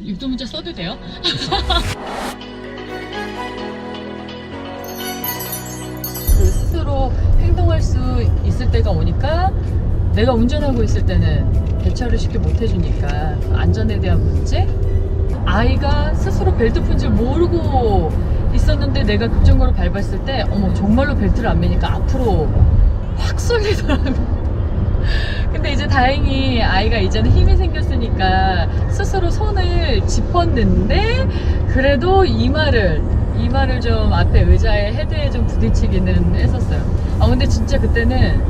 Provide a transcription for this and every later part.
육두문자 써도 돼요? 그 스스로 행동할 수 있을 때가 오니까 내가 운전하고 있을 때는 대처를 쉽게 못 해주니까 안전에 대한 문제? 아이가 스스로 벨트 푼 줄 모르고 있었는데 내가 급정거로 밟았을 때 어머 정말로 벨트를 안 매니까 앞으로 확 쏠리더라고. 근데 이제 다행히 아이가 이제는 힘이 생겼으니까 스스로 손을 짚었는데 그래도 이마를 좀 앞에 의자에 헤드에 좀 부딪히기는 했었어요. 근데 진짜 그때는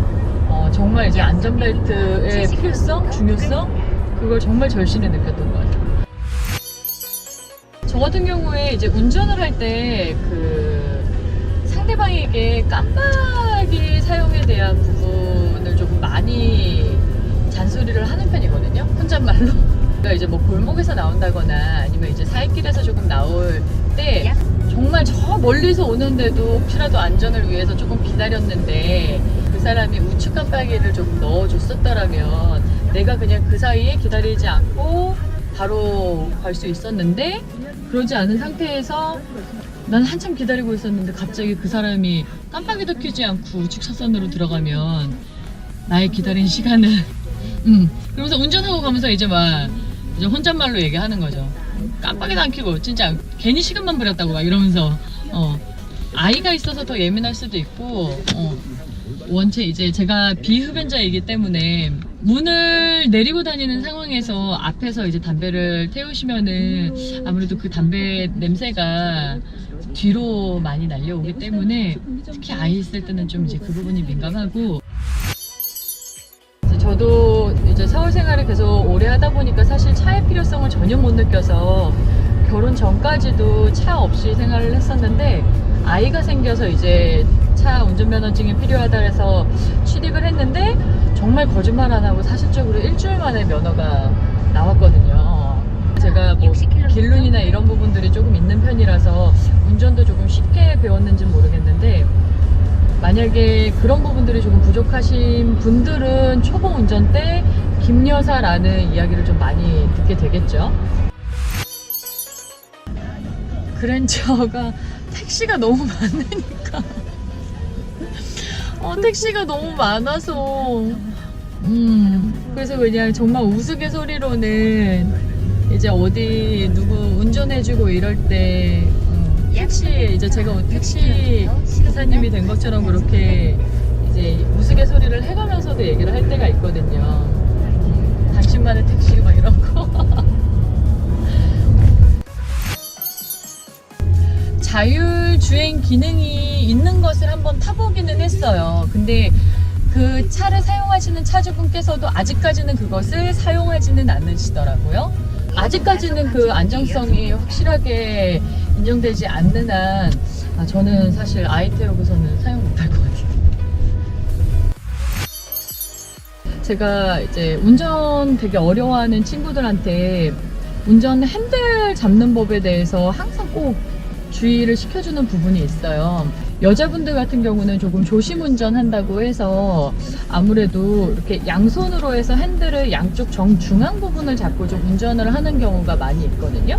정말 이제 안전벨트의 필요성, 중요성 그걸 정말 절실히 느꼈던 것 같아요. 저 같은 경우에 이제 운전을 할 때 그 상대방에게 깜빡이 사용에 대한 부분을 조금 많이 잔소리를 하는 편이거든요. 혼잣말로. 그러니까 이제 뭐 골목에서 나온다거나 아니면 이제 사이길에서 조금 나올 때 정말 저 멀리서 오는데도 혹시라도 안전을 위해서 조금 기다렸는데 그 사람이 우측 깜빡이를 조금 넣어줬었더라면 내가 그냥 그 사이에 기다리지 않고 바로 갈 수 있었는데 그러지 않은 상태에서 난 한참 기다리고 있었는데 갑자기 그 사람이 깜빡이도 켜지 않고 우측 차선으로 들어가면 나의 기다린 시간은 그러면서 운전하고 가면서 이제 혼잣말로 얘기하는 거죠. 깜빡이도 안 켜고 진짜 괜히 시간만 버렸다고 막 이러면서 아이가 있어서 더 예민할 수도 있고 원체 이제 제가 비흡연자이기 때문에 문을 내리고 다니는 상황에서 앞에서 이제 담배를 태우시면은 아무래도 그 담배 냄새가 뒤로 많이 날려오기 때문에 특히 아이 있을 때는 좀 이제 그 부분이 민감하고 저도 이제 서울 생활을 계속 오래 하다 보니까 사실 차의 필요성을 전혀 못 느껴서 결혼 전까지도 차 없이 생활을 했었는데 아이가 생겨서 이제 차 운전면허증이 필요하다 해서 취득을 했는데 정말 거짓말 안 하고 사실적으로 일주일 만에 면허가 나왔거든요. 제가 뭐 길눈이나 이런 부분들이 조금 있는 편이라서 운전도 조금 쉽게 배웠는지 모르겠는데 만약에 그런 부분들이 조금 부족하신 분들은 초보 운전 때 김여사라는 이야기를 좀 많이 듣게 되겠죠. 그랜저가 택시가 너무 많으니까 택시가 너무 많아서 그래서 그냥 정말 우스갯소리로는 이제 어디 누구 운전해주고 이럴 때 택시 이제 제가 택시 기사님이 된 것처럼 그렇게 이제 우스갯소리를 해가면서도 얘기를 할 때가 있거든요. 당신만의 택시 막 이런 거. 자율주행 기능이 있는 것을 한번 타보기는 했어요. 근데 그 차를 사용하시는 차주분께서도 아직까지는 그것을 사용하지는 않으시더라고요. 아직까지는 그 안정성이 확실하게 인정되지 않는 한 저는 사실 아이 태우고서는 사용 못할 것 같아요. 제가 이제 운전 되게 어려워하는 친구들한테 운전 핸들 잡는 법에 대해서 항상 꼭 주의를 시켜주는 부분이 있어요. 여자분들 같은 경우는 조금 조심 운전한다고 해서 아무래도 이렇게 양손으로 해서 핸들을 양쪽 정중앙 부분을 잡고 좀 운전을 하는 경우가 많이 있거든요.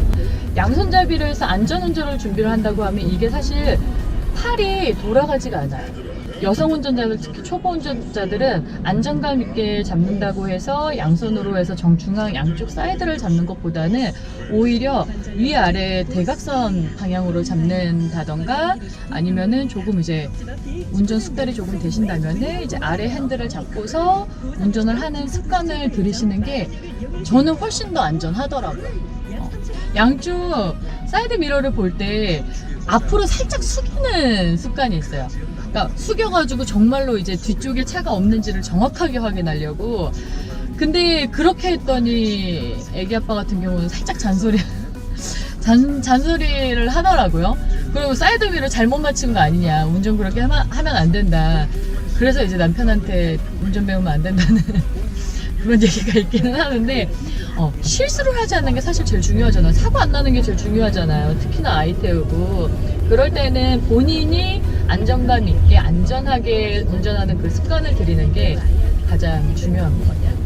양손잡이를 해서 안전운전을 준비를 한다고 하면 이게 사실 팔이 돌아가지가 않아요. 여성 운전자들, 특히 초보 운전자들은 안정감 있게 잡는다고 해서 양손으로 해서 정중앙 양쪽 사이드를 잡는 것보다는 오히려 위아래 대각선 방향으로 잡는다던가 아니면은 조금 이제 운전 숙달이 조금 되신다면은 이제 아래 핸들을 잡고서 운전을 하는 습관을 들이시는 게 저는 훨씬 더 안전하더라고요. 양쪽 사이드 미러를 볼 때 앞으로 살짝 숙이는 습관이 있어요. 그러니까 숙여가지고 정말로 이제 뒤쪽에 차가 없는지를 정확하게 확인하려고. 근데 그렇게 했더니 애기 아빠 같은 경우는 살짝 잔소리를 하더라고요. 그리고 사이드 미러 잘못 맞춘 거 아니냐, 운전 그렇게 하면 안 된다. 그래서 이제 남편한테 운전 배우면 안 된다는 그런 얘기가 있기는 하는데 실수를 하지 않는 게 사실 제일 중요하잖아요. 사고 안 나는 게 제일 중요하잖아요. 특히나 아이 태우고. 그럴 때는 본인이 안정감 있게 안전하게 운전하는 그 습관을 들이는 게 가장 중요한 것 같아요.